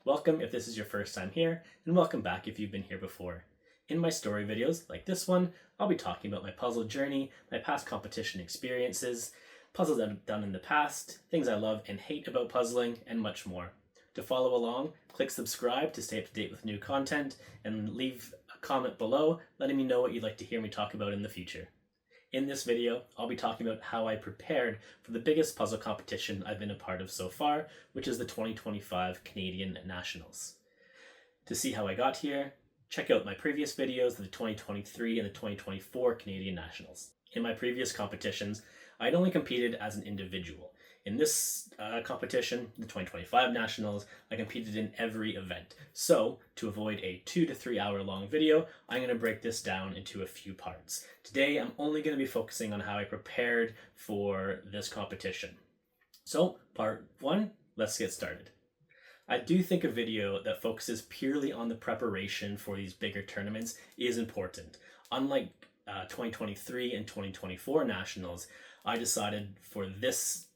Welcome if this is your first time here, and welcome back if you've been here before. In my story videos, like this one, I'll be talking about my puzzle journey, my past competition experiences, puzzles I've done in the past, things I love and hate about puzzling, and much more. To follow along, click subscribe to stay up to date with new content, and leave a comment below letting me know what you'd like to hear me talk about in the future. In this video, I'll be talking about how I prepared for the biggest puzzle competition I've been a part of so far, which is the 2025 Canadian Nationals. To see how I got here, check out my previous videos of the 2023 and the 2024 Canadian Nationals. In my previous competitions, I'd only competed as an individual. In this competition, the 2025 Nationals, I competed in every event. So, to avoid a 2 to 3 hour long video, I'm going to break this down into a few parts. Today, I'm only going to be focusing on how I prepared for this competition. So, part 1, let's get started. I do think a video that focuses purely on the preparation for these bigger tournaments is important. Unlike 2023 and 2024 Nationals, I decided for this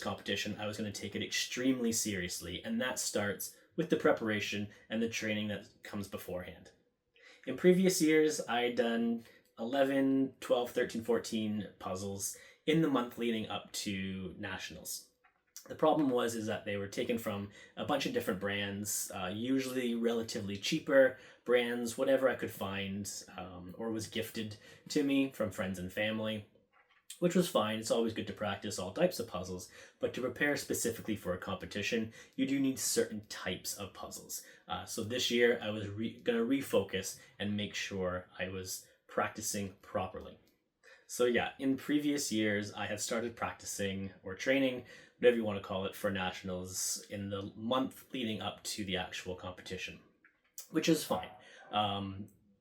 competition, I was going to take it extremely seriously, and that starts with the preparation and the training that comes beforehand. In previous years, I'd done 11, 12, 13, 14 puzzles in the month leading up to Nationals. The problem is that they were taken from a bunch of different brands, usually relatively cheaper brands, whatever I could find, or was gifted to me from friends and family. Which was fine. It's always good to practice all types of puzzles, but to prepare specifically for a competition, you do need certain types of puzzles. So this year, I was going to refocus and make sure I was practicing properly. So yeah, in previous years, I had started practicing or training, whatever you want to call it, for Nationals in the month leading up to the actual competition, which is fine.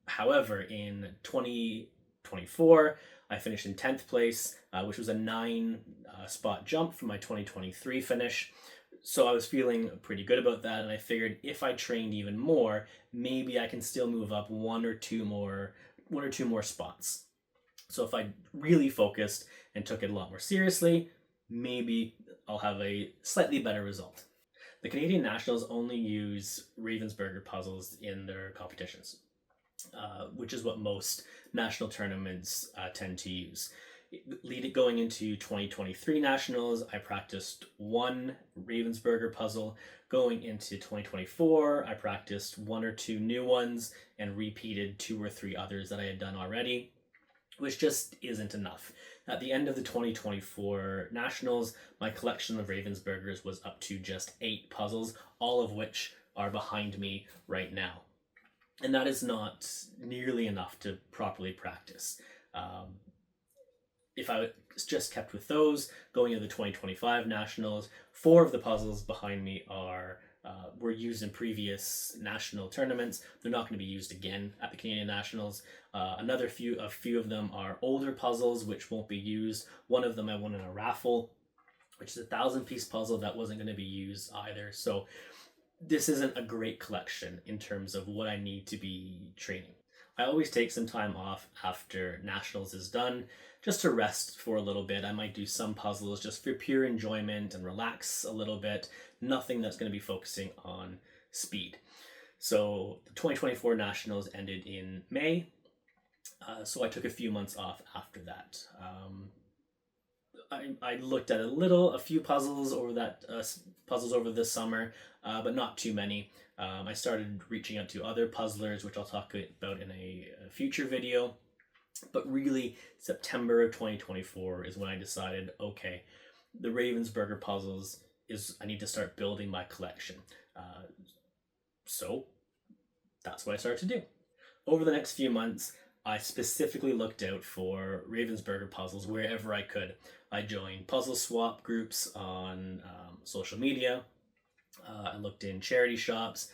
However, in 2024, I finished in 10th place, which was a 9 spot jump from my 2023 finish. So I was feeling pretty good about that, and I figured if I trained even more, maybe I can still move up one or two more spots. So if I really focused and took it a lot more seriously, maybe I'll have a slightly better result. The Canadian Nationals only use ravensburger puzzles in their competitions. Which is what most national tournaments tend to use. Going into 2023 Nationals, I practiced one ravensburger puzzle. Going into 2024, I practiced one or two new ones and repeated 2 or 3 others that I had done already, which just isn't enough. At the end of the 2024 Nationals, my collection of ravensburgers was up to just 8 puzzles, all of which are behind me right now. And that is not nearly enough to properly practice. If I was just kept with those, going into the 2025 Nationals, 4 of the puzzles behind me were used in previous national tournaments. They're not going to be used again at the Canadian Nationals. A few of them are older puzzles, which won't be used. One of them I won in a raffle, which is a 1,000-piece puzzle that wasn't going to be used either. So this isn't a great collection in terms of what I need to be training. I always take some time off after Nationals is done, just to rest for a little bit. I might do some puzzles just for pure enjoyment and relax a little bit. Nothing that's going to be focusing on speed. So the 2024 Nationals ended in May, so I took a few months off after that. I looked at a few puzzles over this summer, but not too many. I started reaching out to other puzzlers, which I'll talk about in a future video. But really, September of 2024 is when I decided, okay, the Ravensburger puzzles I need to start building my collection. So that's what I started to do. Over the next few months, I specifically looked out for Ravensburger puzzles wherever I could. I joined puzzle swap groups on social media. I looked in charity shops,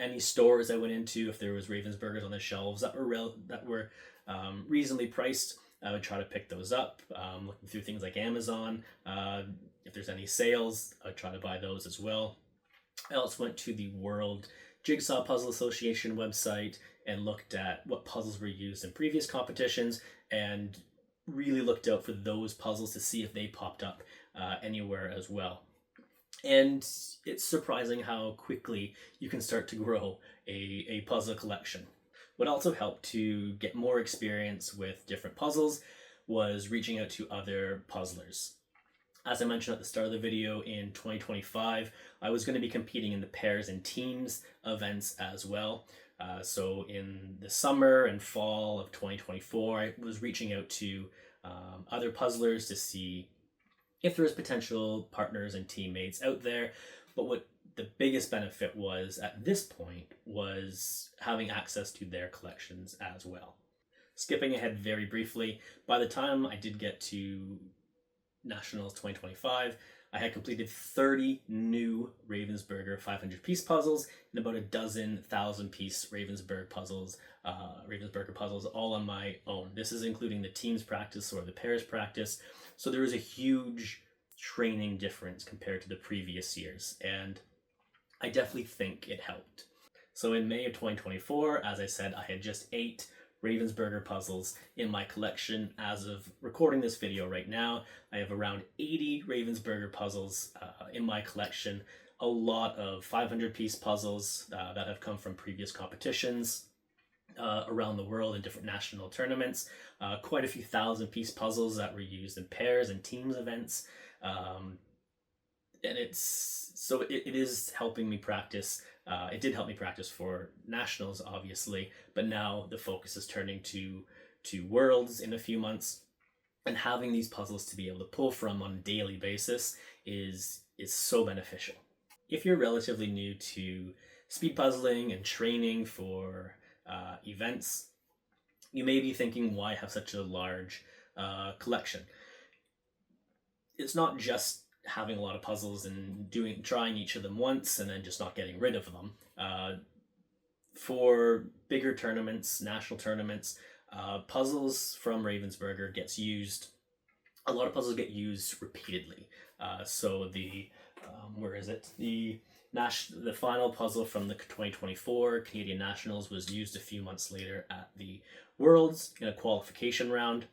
any stores I went into. If there was Ravensburgers on the shelves that were reasonably priced, I would try to pick those up. Looking through things like Amazon, if there's any sales, I would try to buy those as well. I also went to the World Jigsaw Puzzle Association website and looked at what puzzles were used in previous competitions and really looked out for those puzzles to see if they popped up anywhere as well. And it's surprising how quickly you can start to grow a puzzle collection. What also helped to get more experience with different puzzles was reaching out to other puzzlers. As I mentioned at the start of the video, in 2025, I was going to be competing in the pairs and teams events as well. So in the summer and fall of 2024, I was reaching out to other puzzlers to see if there was potential partners and teammates out there. But what the biggest benefit was at this point was having access to their collections as well. Skipping ahead very briefly, by the time I did get to Nationals 2025, I had completed 30 new Ravensburger 500-piece puzzles and about a dozen 1,000-piece Ravensburger puzzles, all on my own. This is including the teams practice or the pairs practice. So there was a huge training difference compared to the previous years, and I definitely think it helped. So in May of 2024, as I said, I had just 8 Ravensburger puzzles in my collection. As of recording this video right now, I have around 80 Ravensburger puzzles in my collection. A lot of 500-piece puzzles that have come from previous competitions around the world in different national tournaments. Quite a few 1,000-piece puzzles that were used in pairs and teams events. And it is helping me practice. It did help me practice for nationals, obviously, but now the focus is turning to worlds in a few months, and having these puzzles to be able to pull from on a daily basis is so beneficial. If you're relatively new to speed puzzling and training for events, you may be thinking, why have such a large collection? It's not just having a lot of puzzles and trying each of them once and then just not getting rid of them. For bigger tournaments, national tournaments, puzzles from Ravensburger gets used. A lot of puzzles get used repeatedly. So the where is it? The final puzzle from the 2024 Canadian Nationals was used a few months later at the Worlds in a qualification round.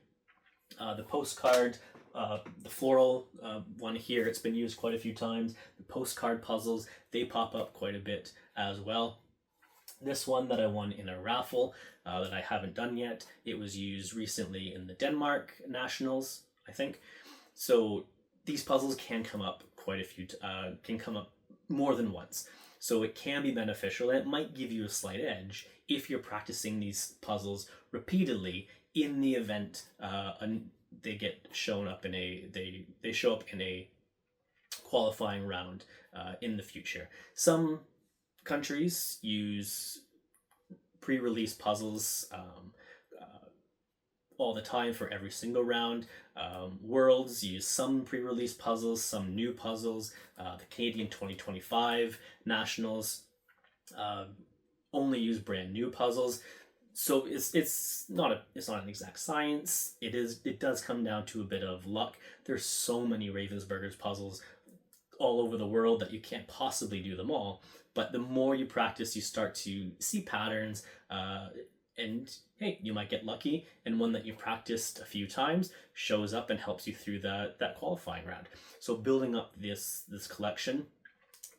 The postcard, the floral one here, it's been used quite a few times. The postcard puzzles, they pop up quite a bit as well. This one that I won in a raffle that I haven't done yet, it was used recently in the Denmark Nationals, I think. So these puzzles can come up can come up more than once. So it can be beneficial, and it might give you a slight edge if you're practicing these puzzles repeatedly in the event they get shown up in they show up in a qualifying round in the future. Some countries use pre-release puzzles all the time for every single round. Worlds use some pre-release puzzles, some new puzzles. The Canadian 2025 Nationals only use brand new puzzles. So it's not an exact science. It does come down to a bit of luck. There's so many Ravensburger's puzzles all over the world that you can't possibly do them all. But the more you practice, you start to see patterns, and hey, you might get lucky, and one that you practiced a few times shows up and helps you through that qualifying round. So building up this collection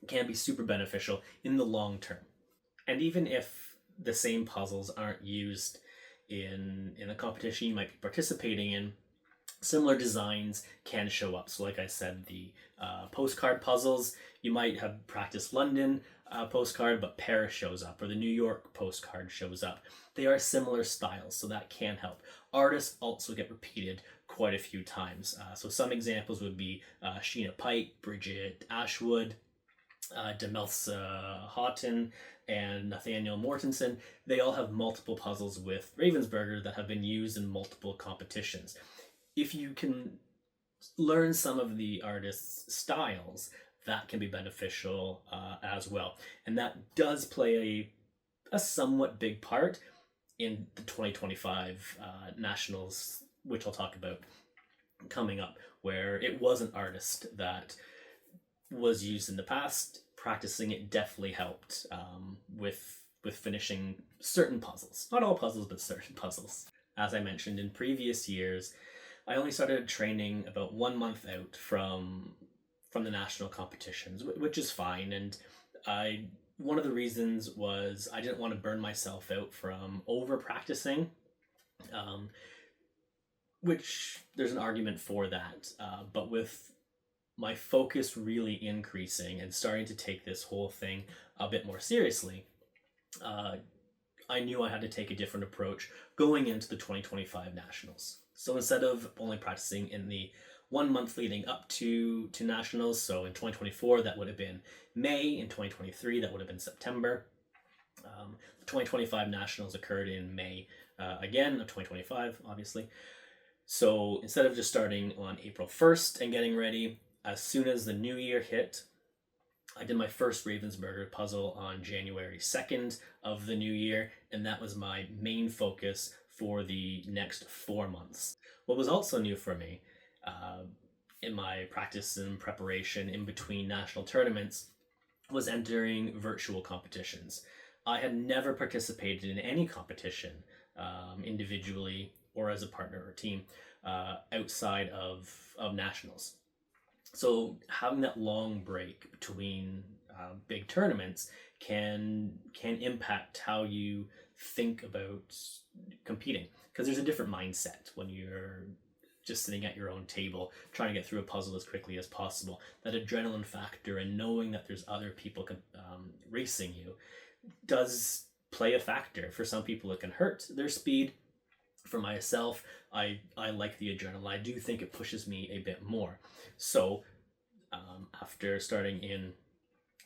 can be super beneficial in the long term. And even if the same puzzles aren't used in a competition you might be participating in, similar designs can show up. So like I said, the postcard puzzles, you might have practiced London postcard, but Paris shows up, or the New York postcard shows up. They are similar styles, so that can help. Artists also get repeated quite a few times. So some examples would be Sheena Pike, Bridget Ashwood, Demelsa Houghton, and Nathaniel Mortensen. They all have multiple puzzles with Ravensburger that have been used in multiple competitions. If you can learn some of the artists' styles, that can be beneficial as well. And that does play a somewhat big part in the 2025 Nationals, which I'll talk about coming up, where it was an artist that was used in the past. Practicing it definitely helped with finishing certain puzzles. Not all puzzles, but certain puzzles. As I mentioned in previous years, I only started training about 1 month out from from the national competitions, which is fine. And one of the reasons was I didn't want to burn myself out from over practicing, which there's an argument for that. But with my focus really increasing and starting to take this whole thing a bit more seriously, I knew I had to take a different approach going into the 2025 Nationals. So instead of only practicing in the 1 month leading up to Nationals, so in 2024 that would have been May, in 2023 that would have been September. The 2025 Nationals occurred in May again of 2025, obviously. So instead of just starting on April 1st and getting ready, as soon as the new year hit, I did my first Ravensburger puzzle on January 2nd of the new year, and that was my main focus for the next 4 months. What was also new for me in my practice and preparation in between national tournaments was entering virtual competitions. I had never participated in any competition individually or as a partner or team outside of nationals. So having that long break between big tournaments can impact how you think about competing, because there's a different mindset when you're just sitting at your own table trying to get through a puzzle as quickly as possible. That adrenaline factor and knowing that there's other people racing you does play a factor. For some people it can hurt their speed. For myself, I like the adrenaline. I do think it pushes me a bit more. So after starting in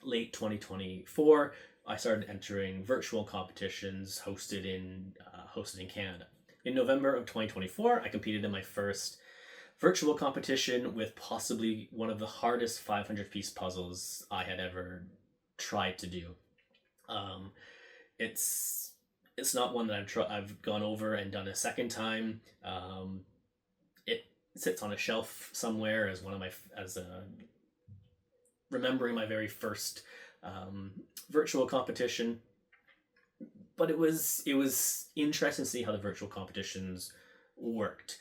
late 2024, I started entering virtual competitions hosted in Canada. In November of 2024, I competed in my first virtual competition with possibly one of the hardest 500-piece puzzles I had ever tried to do. It's not one that I've gone over and done a second time. It sits on a shelf somewhere as remembering my very first virtual competition. But it was interesting to see how the virtual competitions worked.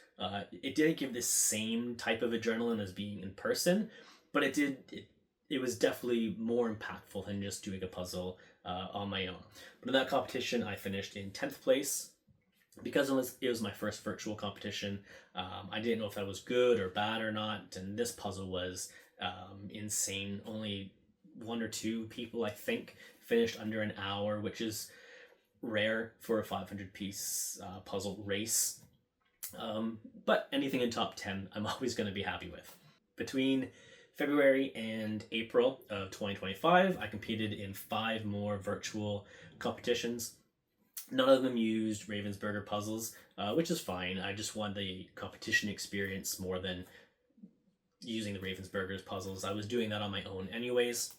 It didn't give the same type of adrenaline as being in person, but it was definitely more impactful than just doing a puzzle on my own. But in that competition, I finished in 10th place. Because it was my first virtual competition, I didn't know if that was good or bad or not, and this puzzle was insane. Only 1 or 2 people, I think, finished under an hour, which is rare for a 500-piece puzzle race. But anything in top 10, I'm always going to be happy with. Between February and April of 2025, I competed in 5 more virtual competitions. None of them used Ravensburger puzzles, which is fine. I just want the competition experience more than using the Ravensburger's puzzles. I was doing that on my own anyways.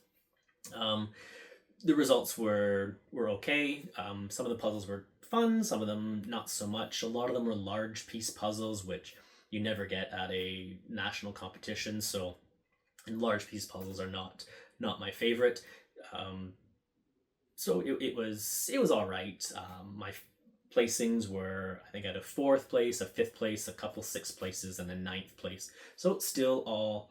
The results were okay. Some of the puzzles were fun, some of them not so much. A lot of them were large piece puzzles, which you never get at a national competition, so large piece puzzles are not my favorite. So it was all right. My placings were, I think I had a 4th place, a 5th place, a couple 6th places, and a 9th place. So it's still all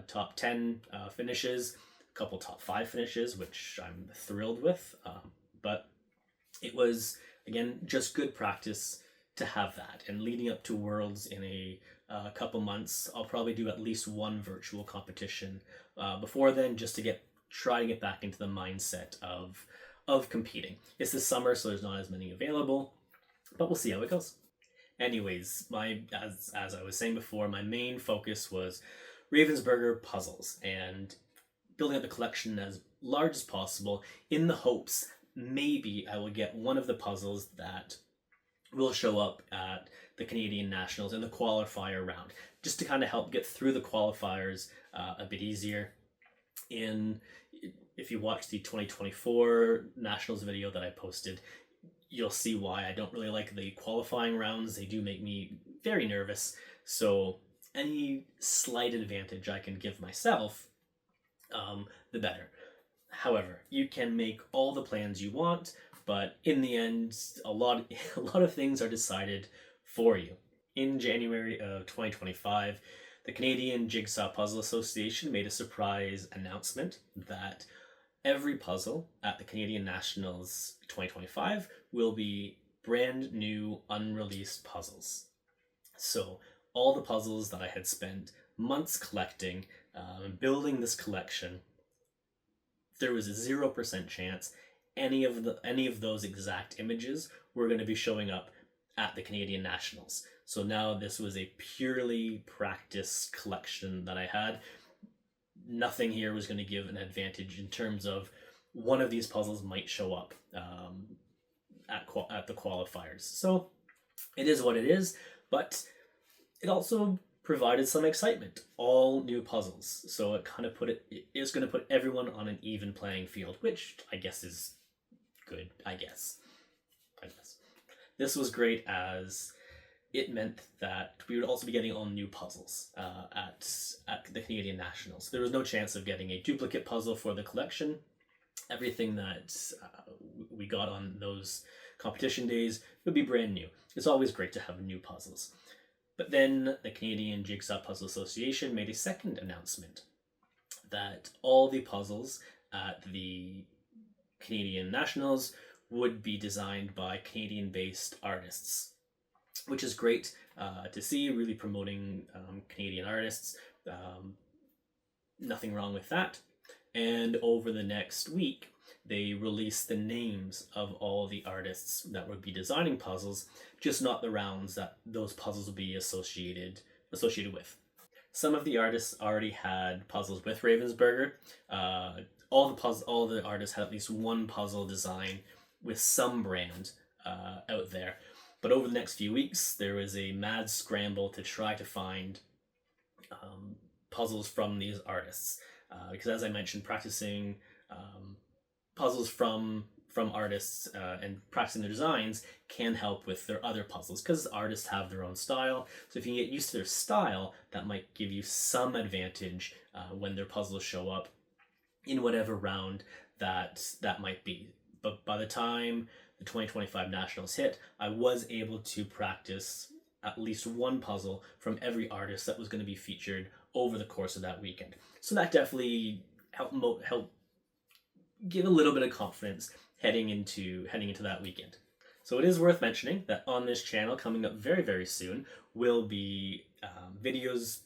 top 10 finishes, a couple top 5 finishes, which I'm thrilled with. But it was, again, just good practice to have that. And leading up to Worlds in a couple months, I'll probably do at least 1 virtual competition before then, just to try to get back into the mindset of competing. It's the summer, so there's not as many available, but we'll see how it goes. Anyways, as I was saying before, my main focus was Ravensburger puzzles and building up the collection as large as possible in the hopes maybe I will get one of the puzzles that will show up at the Canadian Nationals in the qualifier round, just to kind of help get through the qualifiers a bit easier. If you watch the 2024 Nationals video that I posted, you'll see why I don't really like the qualifying rounds. They do make me very nervous. So any slight advantage I can give myself, the better. However, you can make all the plans you want, but in the end, a lot of things are decided for you. In January of 2025, The Canadian Jigsaw Puzzle Association made a surprise announcement that every puzzle at the Canadian Nationals 2025 will be brand new, unreleased puzzles. So all the puzzles that I had spent months collecting, building this collection, there was a 0% chance any of those exact images were going to be showing up at the Canadian Nationals. So now this was a purely practice collection that I had. Nothing here was going to give an advantage in terms of one of these puzzles might show up at the qualifiers. So it is what it is, but it also provided some excitement. All new puzzles, so it is going to put everyone on an even playing field, which I guess is good. I guess this was great, as it meant that we would also be getting all new puzzles at the Canadian Nationals. There was no chance of getting a duplicate puzzle for the collection. Everything that we got on those competition days would be brand new. It's always great to have new puzzles. But then the Canadian Jigsaw Puzzle Association made a second announcement that all the puzzles at the Canadian Nationals would be designed by Canadian-based artists, which is great to see, really promoting Canadian artists. Nothing wrong with that. And over the next week, they released the names of all the artists that would be designing puzzles, just not the rounds that those puzzles would be associated with. Some of the artists already had puzzles with Ravensburger. All the artists had at least one puzzle design with some brand out there. But over the next few weeks, there was a mad scramble to try to find puzzles from these artists. Because as I mentioned, practicing puzzles from artists and practicing their designs can help with their other puzzles, because artists have their own style. So if you can get used to their style, that might give you some advantage when their puzzles show up in whatever round that might be. But by the time the 2025 Nationals hit, I was able to practice at least one puzzle from every artist that was going to be featured over the course of that weekend. So that definitely helped give a little bit of confidence heading into that weekend. So it is worth mentioning that on this channel, coming up very, very soon, will be videos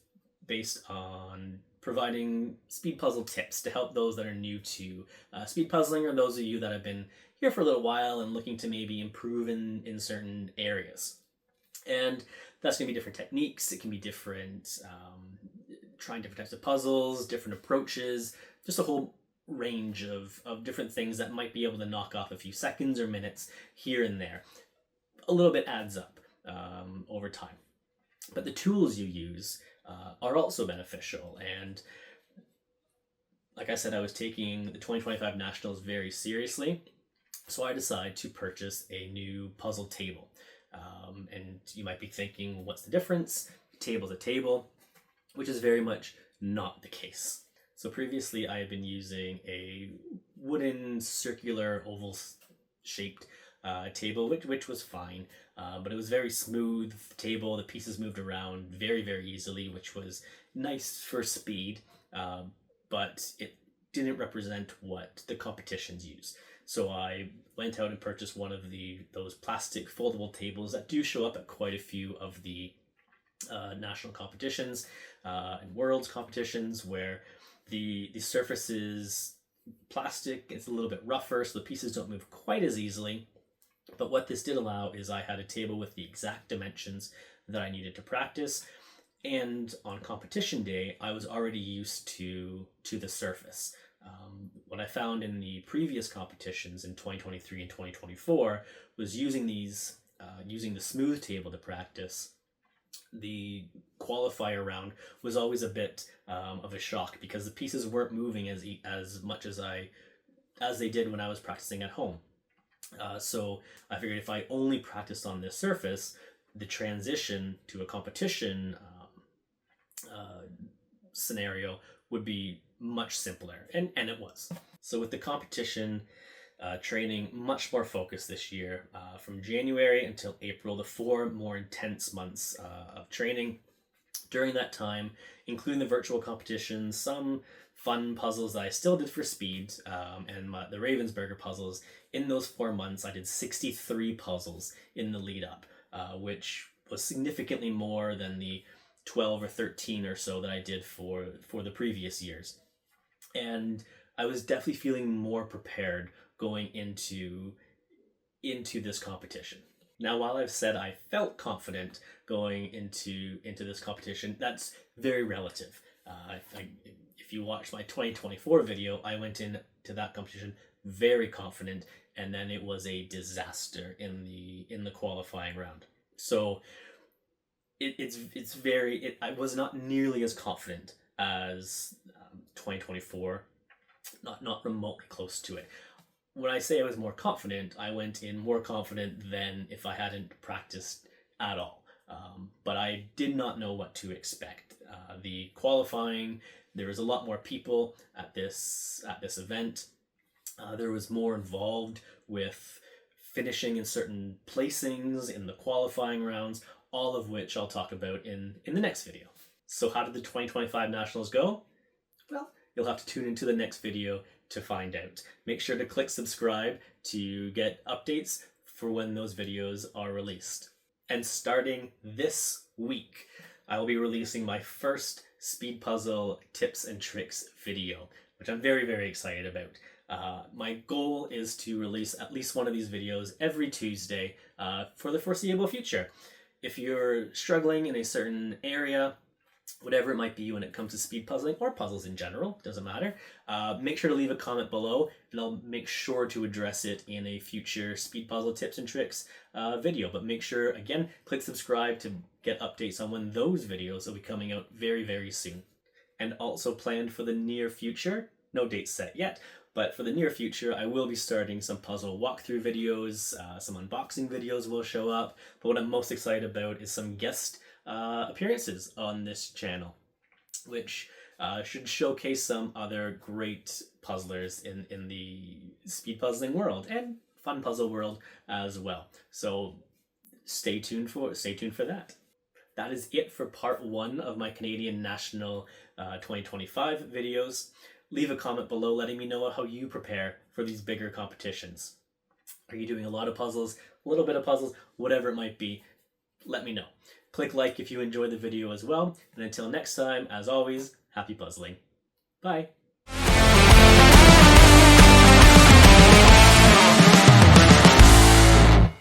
based on providing speed puzzle tips to help those that are new to speed puzzling, or those of you that have been here for a little while and looking to maybe improve in certain areas. And that's going to be different techniques. It can be different, trying different types of puzzles, different approaches, just a whole range of different things that might be able to knock off a few seconds or minutes here and there. A little bit adds up over time. But the tools you use are also beneficial. And like I said, I was taking the 2025 Nationals very seriously. So I decided to purchase a new puzzle table. And you might be thinking, what's the difference? Table's a table, which is very much not the case. So previously I had been using a wooden circular oval shaped table, which was fine, but it was very smooth table. The pieces moved around very, very easily, which was nice for speed, but it didn't represent what the competitions use. So I went out and purchased one of those plastic foldable tables that do show up at quite a few of the national competitions and world's competitions, where the surface is plastic. It's a little bit rougher, so the pieces don't move quite as easily. But what this did allow is I had a table with the exact dimensions that I needed to practice. And on competition day, I was already used to the surface. What I found in the previous competitions in 2023 and 2024 was using the smooth table to practice. The qualifier round was always a bit of a shock, because the pieces weren't moving as much as they did when I was practicing at home. So I figured if I only practiced on this surface, the transition to a competition scenario would be much simpler, and it was. So with the competition training much more focused this year, from January until April, the 4 more intense months of training, During that time, including the virtual competitions, some fun puzzles that I still did for speed, and the Ravensburger puzzles, in those 4 months I did 63 puzzles in the lead up, which was significantly more than the 12 or 13 or so that I did for the previous years. And I was definitely feeling more prepared going into this competition. Now, while I've said I felt confident going into this competition, that's very relative. If you watch my 2024 video, I went into that competition very confident, and then it was a disaster in the qualifying round. So I was not nearly as confident as 2024, not remotely close to it. When I say I was more confident, I went in more confident than if I hadn't practiced at all. But I did not know what to expect. The qualifying, there was a lot more people at this event. There was more involved with finishing in certain placings in the qualifying rounds, all of which I'll talk about in the next video. So how did the 2025 Nationals go? Well, you'll have to tune into the next video to find out. Make sure to click subscribe to get updates for when those videos are released. And starting this week, I will be releasing my first speed puzzle tips and tricks video, which I'm very, very excited about. My goal is to release at least one of these videos every Tuesday for the foreseeable future. If you're struggling in a certain area, whatever it might be when it comes to speed puzzling or puzzles in general, doesn't matter, make sure to leave a comment below and I'll make sure to address it in a future speed puzzle tips and tricks video. But make sure, again, click subscribe to get updates on when those videos will be coming out very, very soon. And also planned for the near future, no dates set yet, but for the near future, I will be starting some puzzle walkthrough videos, some unboxing videos will show up, but what I'm most excited about is some guest appearances on this channel, which should showcase some other great puzzlers in the speed puzzling world and fun puzzle world as well. So stay tuned for that. That is it for part 1 of my Canadian National 2025 videos. Leave a comment below letting me know how you prepare for these bigger competitions. Are you doing a lot of puzzles, a little bit of puzzles, whatever it might be? Let me know. Click like if you enjoyed the video as well. And until next time, as always, happy puzzling. Bye.